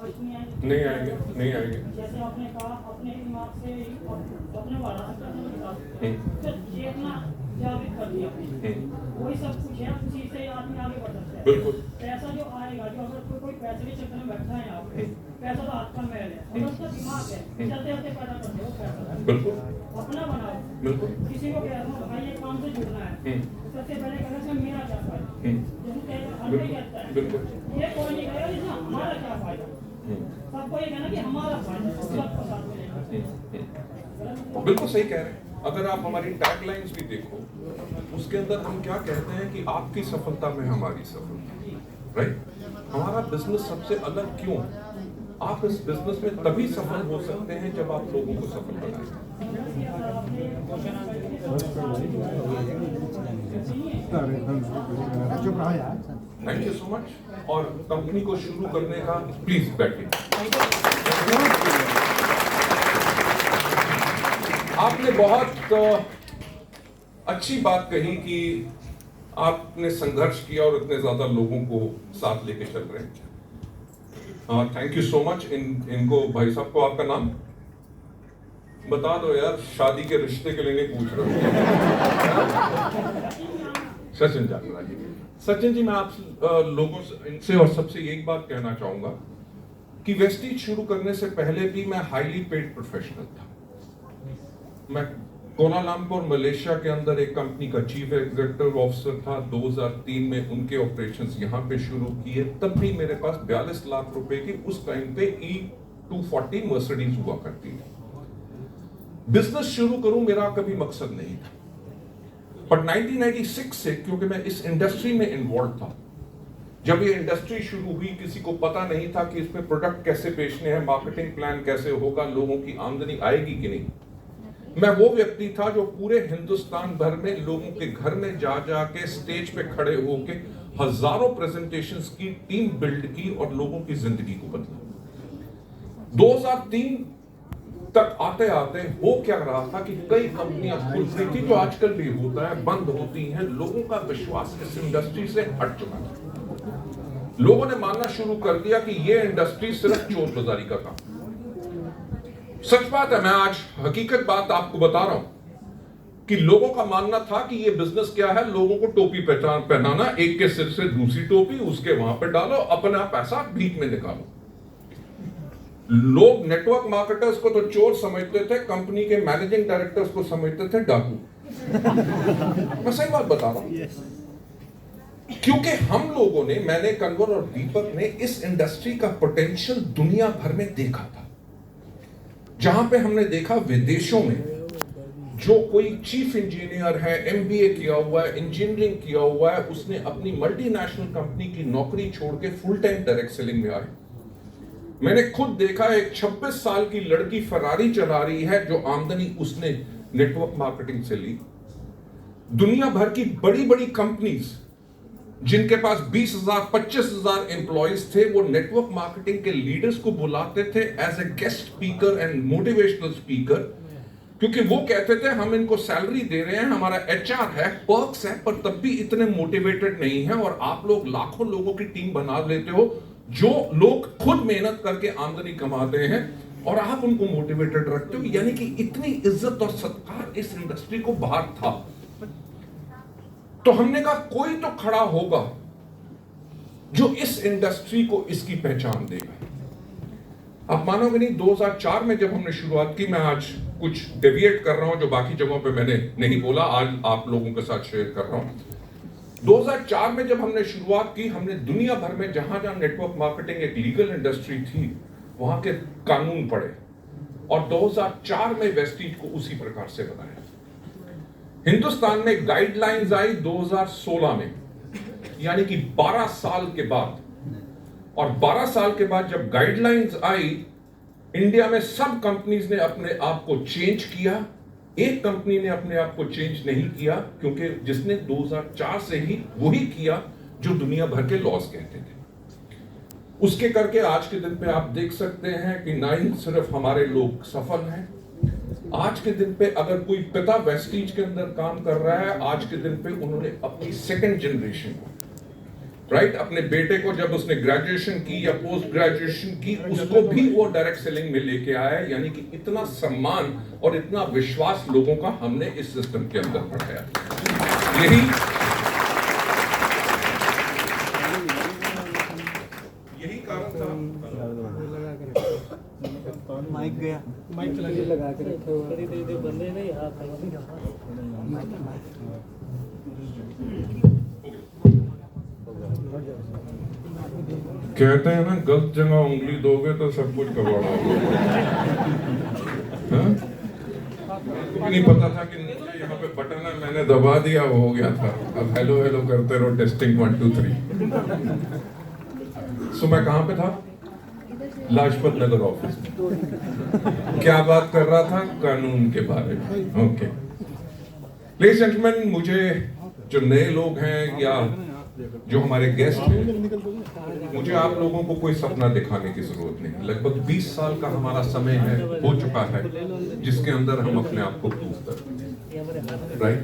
नहीं आएंगे, नहीं आएंगे। जैसे आपने कहा अपने दिमाग से अपने वाला चेतना जागृत कर दिया वही सब कुछ है, उसी से आदमी आगे बढ़ सकता है। बिल्कुल। पैसा जो आएगा, जो अगर कोई पैसे के चक्कर में बैठा है यहाँ पे, पैसा तो हाथ का मैल है, अगर उसका दिमाग है चलते चलते पैदा करते हो पैसा। बिल्कुल। अपना बनाओ। बिल्कुल। किसी को कह रहा हूँ भाई ये काम से जुड़ना है, सबसे पहले कहना से मेरा क्या फायदा, बिल्कुल। ये कोई नहीं कहेगा इसमें हमारा क्या फायदा, सबको ये कहना कि हमारा फायदा सबको साथ में लेकर। बिल्कुल सही कह रहे हैं। अगर आप हमारी टैगलाइंस भी देखो, उसके अंदर हम क्या कहते हैं कि आपकी सफलता में हमारी सफलता, राइट? हमारा बिजनेस सबसे अलग क्यों? आप इस बिजनेस में तभी सफल हो सकते हैं जब आप लोगों को सफल बनाएं। Thank you so much. और कंपनी को शुरू करने का, प्लीज बैठिए। आपने बहुत अच्छी बात कही कि आपने संघर्ष किया और इतने ज्यादा लोगों को साथ लेके चल रहे हैं। Thank you so much. इनको भाई साहब को आपका नाम बता दो यार, शादी के रिश्ते के लिए नहीं पूछ रहा हूँ। सचिन जागरा जी। सचिन जी, मैं आप लोगों से और सबसे एक बात कहना चाहूंगा कि वेस्टीज शुरू करने से पहले भी मैं हाईली पेड प्रोफेशनल था। मैं कोलालंपुर मलेशिया के अंदर एक कंपनी का चीफ एग्जीक्यूटिव ऑफिसर था। 2003 में उनके ऑपरेशंस यहाँ पे शुरू किए। तब भी मेरे पास 42 लाख रुपए की उस टाइम पे E240 मर्सिडीज हुआ करती थी। बिजनेस शुरू करूं मेरा कभी मकसद नहीं था, बट 1996 से, क्योंकि मैं इस इंडस्ट्री में इन्वॉल्व था, जब ये इंडस्ट्री शुरू हुई किसी को पता नहीं था कि इसमें प्रोडक्ट कैसे बेचने हैं, मार्केटिंग प्लान कैसे होगा, लोगों की आमदनी आएगी कि नहीं। मैं वो व्यक्ति था जो पूरे हिंदुस्तान भर में लोगों के घर में जा के स्टेज पे खड़े होके हजारों प्रेजेंटेशंस की टीम बिल्ड की और लोगों की जिंदगी को बदला। 2003 तक आते आते हो क्या रहा था कि कई कंपनियां खुल रही थी, जो आजकल भी होता है, बंद होती हैं। लोगों का विश्वास इस इंडस्ट्री से हट चुका था। लोगों ने मानना शुरू कर दिया कि ये इंडस्ट्री सिर्फ चोर बाजारी का काम। सच बात है, मैं आज हकीकत बात आपको बता रहा हूं कि लोगों का मानना था कि ये बिजनेस क्या है, लोगों को टोपी पहनाना, एक के सिर से दूसरी टोपी उसके वहां पर डालो, अपना पैसा भीख में निकालो। लोग नेटवर्क मार्केटर्स को तो चोर समझते थे, कंपनी के मैनेजिंग डायरेक्टर्स को समझते थे डाकू। मैं सही बात बता रहा हूं, क्योंकि हम लोगों ने, मैंने, कन्वर और दीपक ने इस इंडस्ट्री का पोटेंशियल दुनिया भर में देखा था। जहां पे हमने देखा विदेशों में जो कोई चीफ इंजीनियर है, MBA किया हुआ है, इंजीनियरिंग किया हुआ है, उसने अपनी मल्टीनेशनल कंपनी की नौकरी छोड़ के फुल टाइम डायरेक्ट सेलिंग में आए। मैंने खुद देखा एक 26 साल की लड़की फरारी चला रही है, जो आमदनी उसने नेटवर्क मार्केटिंग से ली। दुनिया भर की बड़ी बड़ी कंपनीज जिनके पास 20,000 25,000 एम्प्लॉइज थे, वो नेटवर्क मार्केटिंग के लीडर्स को बुलाते थे as a guest speaker and motivational speaker, क्योंकि वो कहते थे हम इनको सैलरी दे रहे हैं, हमारा HR है, पर्क्स है, पर तब भी इतने मोटिवेटेड नहीं है, और आप लोग लाखों लोगों की टीम बना लेते हो जो लोग खुद मेहनत करके आमदनी कमाते हैं, और आप उनको मोटिवेटेड रखते हो। यानी कि इतनी इज्जत और सत्कार इस इंडस्ट्री को बाहर था। तो हमने कहा कोई तो खड़ा होगा जो इस इंडस्ट्री को इसकी पहचान देगा। आप मानोगे नहीं, 2004 में जब हमने शुरुआत की, मैं आज कुछ डेविएट कर रहा हूं जो बाकी जगहों पे मैंने नहीं बोला, आज आप लोगों के साथ शेयर कर रहा हूं। 2004 में जब हमने शुरुआत की, हमने दुनिया भर में जहां जहां नेटवर्क मार्केटिंग एक लीगल इंडस्ट्री थी, वहां के कानून पढ़े, और 2004 में वेस्टीज को उसी प्रकार से बनाया। हिंदुस्तान में गाइडलाइंस आई 2016 में, यानी कि 12 साल के बाद। और 12 साल के बाद जब गाइडलाइंस आई, इंडिया में सब कंपनीज ने अपने आप को चेंज किया। एक कंपनी ने अपने आप को चेंज नहीं किया, क्योंकि जिसने 2004 से ही वही किया जो दुनिया भर के लॉज कहते थे। उसके करके आज के दिन पे आप देख सकते हैं कि ना ही सिर्फ हमारे लोग सफल हैं, आज के दिन पे अगर कोई पिता वेस्टीज के अंदर काम कर रहा है, आज के दिन पे उन्होंने अपनी सेकंड जनरेशन को, राइट अपने बेटे को जब उसने ग्रेजुएशन की या पोस्ट ग्रेजुएशन की, उसको भी वो डायरेक्ट सेलिंग में लेके आया। यानी कि इतना सम्मान और इतना विश्वास लोगों का हमने इस सिस्टम के अंदर बढ़ाया। यही कारण था। माइक गया, माइक लगा के रखे हुए बंदे नहीं हाथ कहते हैं ना, गलत जगह उंगली दोगे तो सब कुछ गड़बड़ होगा। हाँ? मुझे नहीं पता था कि नीचे यहाँ पे बटन है, मैंने दबा दिया, वो हो गया था। अब हेलो हेलो करते रहो, टेस्टिंग 1 2 3। सो मैं कहाँ पे था? लाजपत नगर ऑफिस में। क्या बात कर रहा था? कानून के बारे में। ओके लेडीज एंड जेंटलमैन, मुझे जो नए लोग हैं या जो हमारे गेस्ट हैं, मुझे आप लोगों को कोई सपना दिखाने की जरूरत नहीं। लगभग 20 साल का हमारा समय हो चुका है जिसके अंदर हम अपने आप को प्रूव करते हैं, right?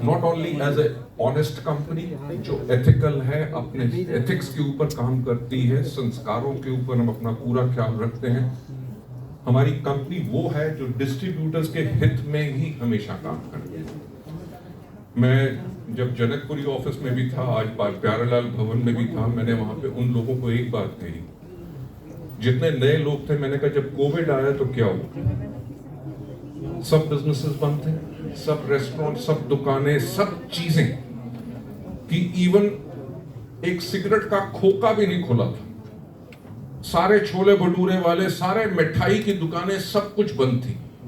Not only as a honest company जो एथिकल है, अपने एथिक्स के ऊपर काम करती है, संस्कारों के ऊपर हम अपना पूरा ख्याल रखते हैं। हमारी कंपनी वो है जो डिस्ट्रीब्यूटर्स के हित में ही हमेशा काम करती है। मैं जब जनकपुरी ऑफिस में भी था, आज प्यारेलाल भवन में भी था, मैंने वहां पे उन लोगों को एक बात कही, जितने नए लोग थे, मैंने कहा जब कोविड आया तो क्या हुआ? सब बिजनेसेस बंद थे, सब रेस्टोरेंट, सब दुकानें, सब चीजें, कि इवन एक सिगरेट का खोखा भी नहीं खुला था। सारे छोले भटूरे वाले, सारे मिठाई की दुकानें, सब कुछ बंद थी।